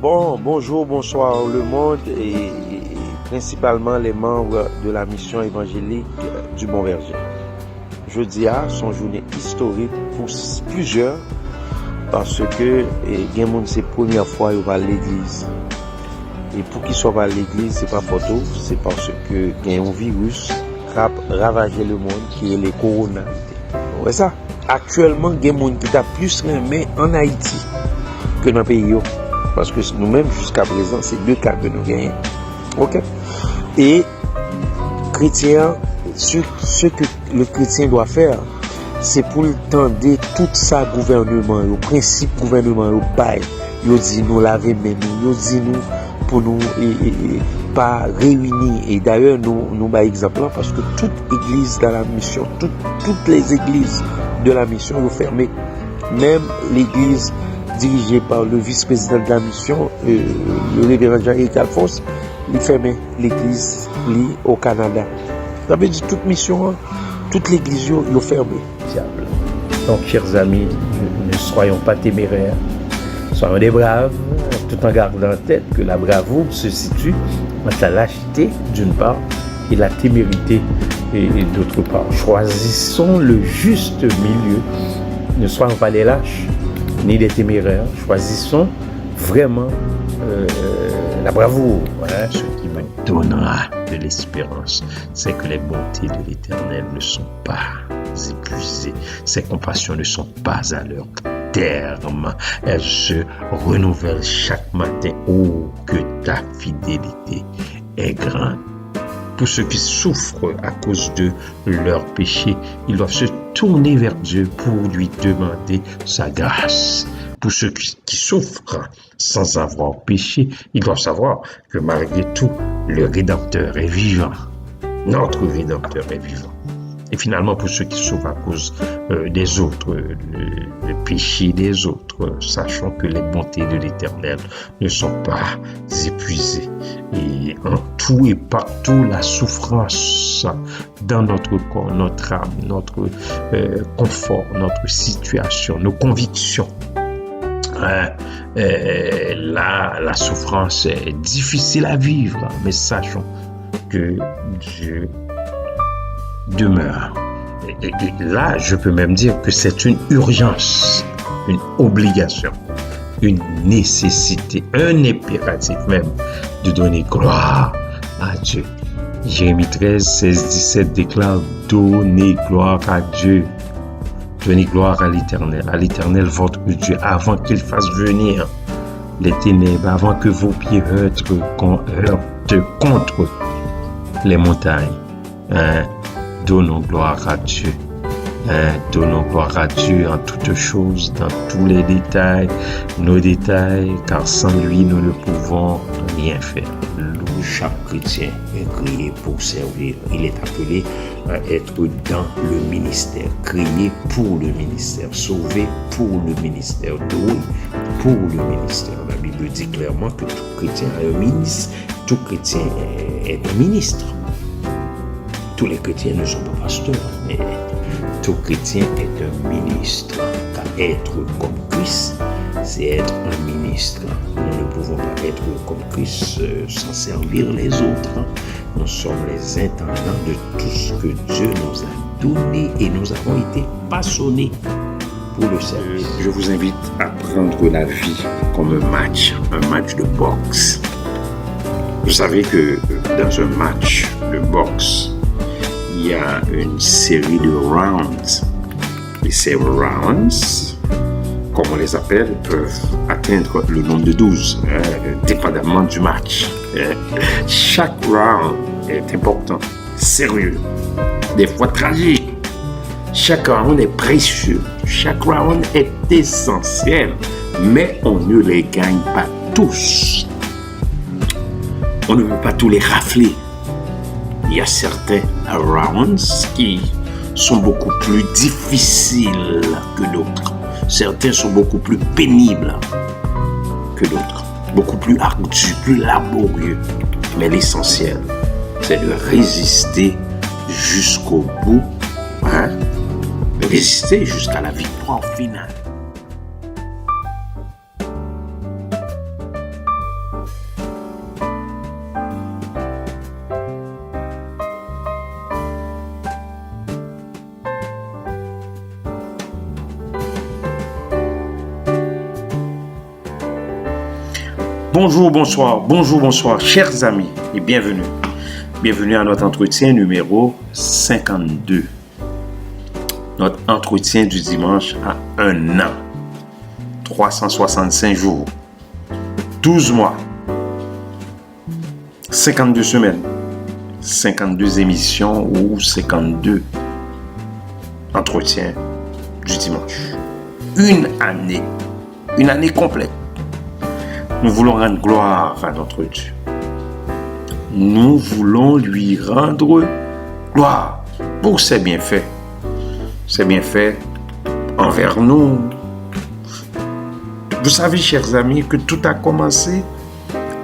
Bonjour, bonsoir le monde et principalement les membres de la mission évangélique du Bon Verger. Jeudi son journée historique pour plusieurs parce que il y a des gens c'est première fois qu'ils vont à l'église. Et pour qu'ils soient à l'église, c'est pas photo, c'est parce que il y a un virus qui a ravagé le monde qui est le corona. Ouais ça. Actuellement, il y a des gens qui t'a plus aimé en Haïti que dans le pays. Parce que nous-mêmes, jusqu'à présent, c'est 2 cas que nous gagnons. Ok? Et, chrétien, ce que le chrétien doit faire, c'est pour le temps de tout ça gouvernement, le principe gouvernement, le bail, il dit nous laver mais nous, il dit nous pour nous pas réunir. Et d'ailleurs, nous par exemple, parce que toute église dans la mission, toutes les églises de la mission sont fermées. Même l'église dirigé par le vice-président de la mission, le révérend Jean-Éric Alphonse, il fermait l'église au Canada. Ça veut dire toute mission, toute l'église, il fermé. Donc, chers amis, ne soyons pas téméraires, soyons des braves, tout en gardant en tête que la bravoure se situe entre la lâcheté d'une part et la témérité et d'autre part. Choisissons le juste milieu, ne soyons pas des lâches ni des téméraires, choisissons vraiment la bravoure. Voilà, ce qui me donnera de l'espérance, c'est que les bontés de l'Éternel ne sont pas épuisées, ses compassions ne sont pas à leur terme, elles se renouvellent chaque matin. Oh, que ta fidélité est grande. Pour ceux qui souffrent à cause de leurs péchés, ils doivent se tourner vers Dieu pour lui demander sa grâce. Pour ceux qui souffrent sans avoir péché, ils doivent savoir que malgré tout, le Rédempteur est vivant. Notre Rédempteur est vivant. Et finalement, pour ceux qui souffrent à cause des autres, le péché des autres, sachant que les bontés de l'Éternel ne sont pas épuisées. Et en tout et partout, la souffrance dans notre corps, notre âme, notre confort, notre situation, nos convictions. La souffrance est difficile à vivre, mais sachons que Dieu demeure. Et là, je peux même dire que c'est une urgence, une obligation, une nécessité, un impératif même de donner gloire à Dieu. Jérémie 13, 16, 17 déclare: donnez gloire à Dieu. Donnez gloire à l'Éternel votre Dieu, avant qu'il fasse venir les ténèbres, avant que vos pieds heurtent contre les montagnes. Donnons gloire à Dieu. Donnons gloire à Dieu en toutes choses, dans tous les détails, nos détails, car sans lui, nous ne pouvons rien faire. Chaque chrétien est créé pour servir. Il est appelé à être dans le ministère, créé pour le ministère, sauvé pour le ministère, doué pour le ministère. La Bible dit clairement que tout chrétien est un ministre, tout chrétien est un ministre. Tous les chrétiens ne sont pas pasteurs, mais tout chrétien est un ministre. Car être comme Christ, c'est être un ministre. Nous ne pouvons pas être comme Christ sans servir les autres. Nous sommes les intendants de tout ce que Dieu nous a donné et nous avons été passionnés pour le service. Je vous invite à prendre la vie comme un match de boxe. Vous savez que dans un match de boxe, il y a une série de rounds. Et ces rounds, comme on les appelle, peuvent atteindre le nombre de 12, dépendamment du match. Chaque round est important, sérieux, des fois tragique. Chaque round est précieux, chaque round est essentiel, mais on ne les gagne pas tous. On ne peut pas tous les rafler. Il y a certains rounds qui sont beaucoup plus difficiles que d'autres. Certains sont beaucoup plus pénibles que d'autres, beaucoup plus ardus, plus laborieux. Mais l'essentiel, c'est de résister jusqu'au bout, de résister jusqu'à la victoire finale. Bonjour, bonsoir, chers amis, et bienvenue. Bienvenue à notre entretien numéro 52. Notre entretien du dimanche à 1 an, 365 jours, 12 mois, 52 semaines, 52 émissions ou 52 entretiens du dimanche. Une année complète. Nous voulons rendre gloire à notre Dieu. Nous voulons lui rendre gloire pour ses bienfaits. Ses bienfaits envers nous. Vous savez, chers amis, que tout a commencé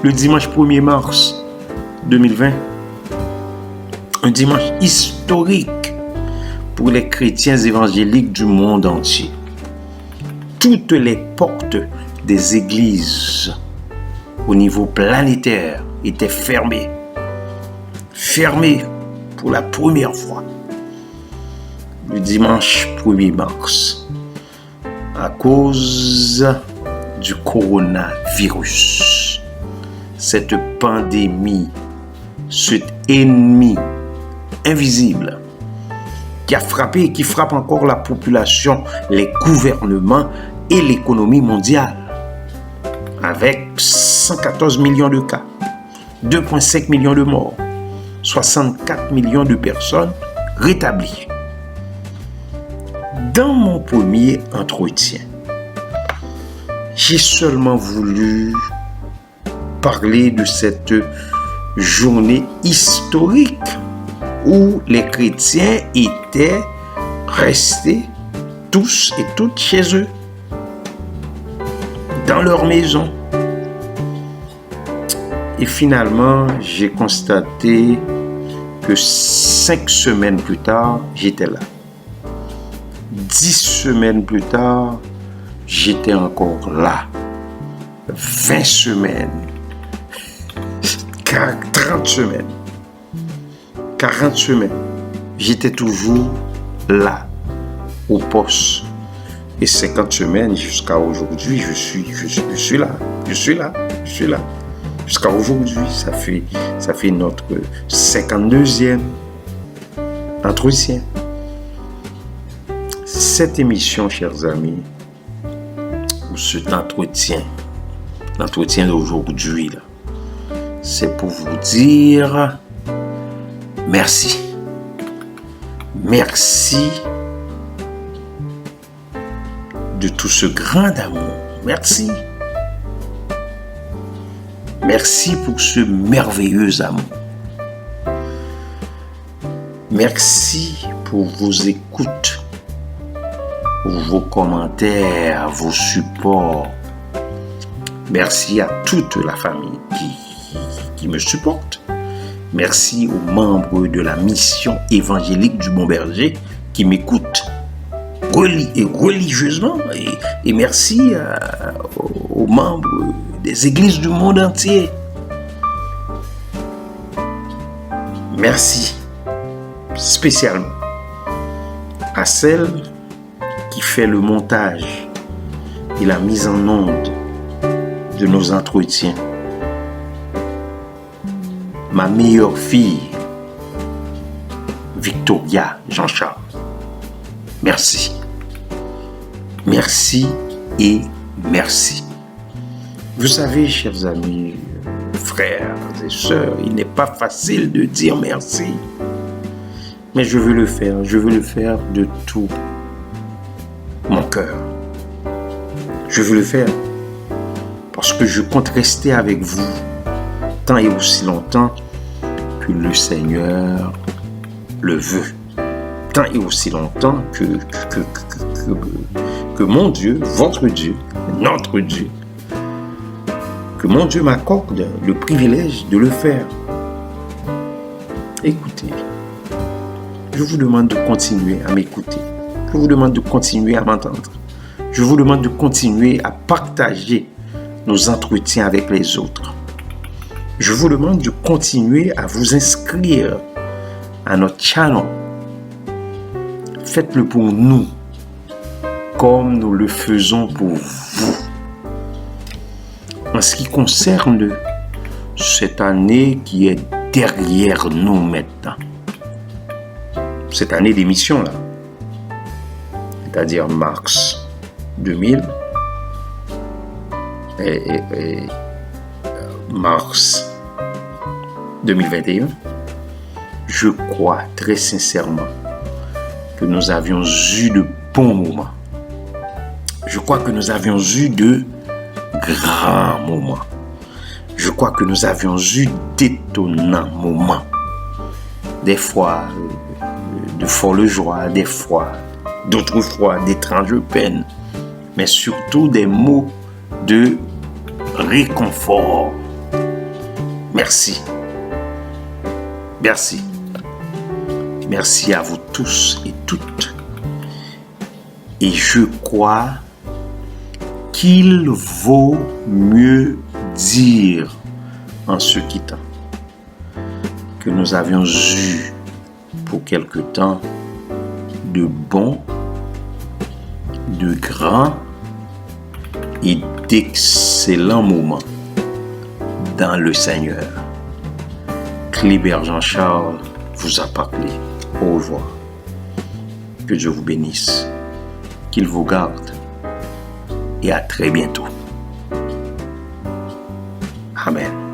le dimanche 1er mars 2020. Un dimanche historique pour les chrétiens évangéliques du monde entier. Toutes les portes des églises au niveau planétaire étaient fermées. Fermées pour la première fois. Le dimanche 1er mars. À cause du coronavirus. Cette pandémie, cet ennemi invisible qui a frappé et qui frappe encore la population, les gouvernements et l'économie mondiale. Avec 114 millions de cas, 2,5 millions de morts, 64 millions de personnes rétablies. Dans mon premier entretien, j'ai seulement voulu parler de cette journée historique où les chrétiens étaient restés tous et toutes chez eux, dans leur maison. Et finalement, j'ai constaté que 5 semaines plus tard, j'étais là. 10 semaines plus tard, j'étais encore là. 20 semaines. 30 semaines. 40 semaines. J'étais toujours là, au poste. Et 50 semaines jusqu'à aujourd'hui, je suis là. Jusqu'à aujourd'hui, ça fait notre 52e entretien. Cette émission, chers amis, ou cet entretien, l'entretien d'aujourd'hui, là, c'est pour vous dire merci. Merci de tout ce grand amour. Merci. Merci pour ce merveilleux amour. Merci pour vos écoutes, pour vos commentaires, vos supports. Merci à toute la famille qui me supporte. Merci aux membres de la mission évangélique du Bon Berger qui m'écoutent religieusement. Et merci aux membres des églises du monde entier. Merci spécialement à celle qui fait le montage et la mise en onde de nos entretiens. Ma meilleure fille, Victoria Jean-Charles. Merci. Merci et merci. Vous savez, chers amis, frères et sœurs, il n'est pas facile de dire merci. Mais je veux le faire de tout mon cœur. Je veux le faire parce que je compte rester avec vous tant et aussi longtemps que le Seigneur le veut. Tant et aussi longtemps que mon Dieu, votre Dieu, notre Dieu, que mon Dieu m'accorde le privilège de le faire. Écoutez, je vous demande de continuer à m'écouter. Je vous demande de continuer à m'entendre. Je vous demande de continuer à partager nos entretiens avec les autres. Je vous demande de continuer à vous inscrire à notre channel. Faites-le pour nous, comme nous le faisons pour vous. en ce qui concerne cette année qui est derrière nous maintenant, cette année d'émission là, c'est-à-dire mars 2000 et mars 2021, je crois très sincèrement que nous avions eu de bons moments. Je crois que nous avions eu de grands moments. Je crois que nous avions eu d'étonnants moments. Des fois, de folles joies, des fois, d'autres fois, d'étranges peines, mais surtout des mots de réconfort. Merci. Merci. Merci à vous tous et toutes. Et je crois qu'il vaut mieux dire en se quittant que nous avions eu pour quelque temps de bons, de grands et d'excellents moments dans le Seigneur. Clébert Jean-Charles vous a parlé. Au revoir. Que Dieu vous bénisse, qu'il vous garde et à très bientôt. Amen.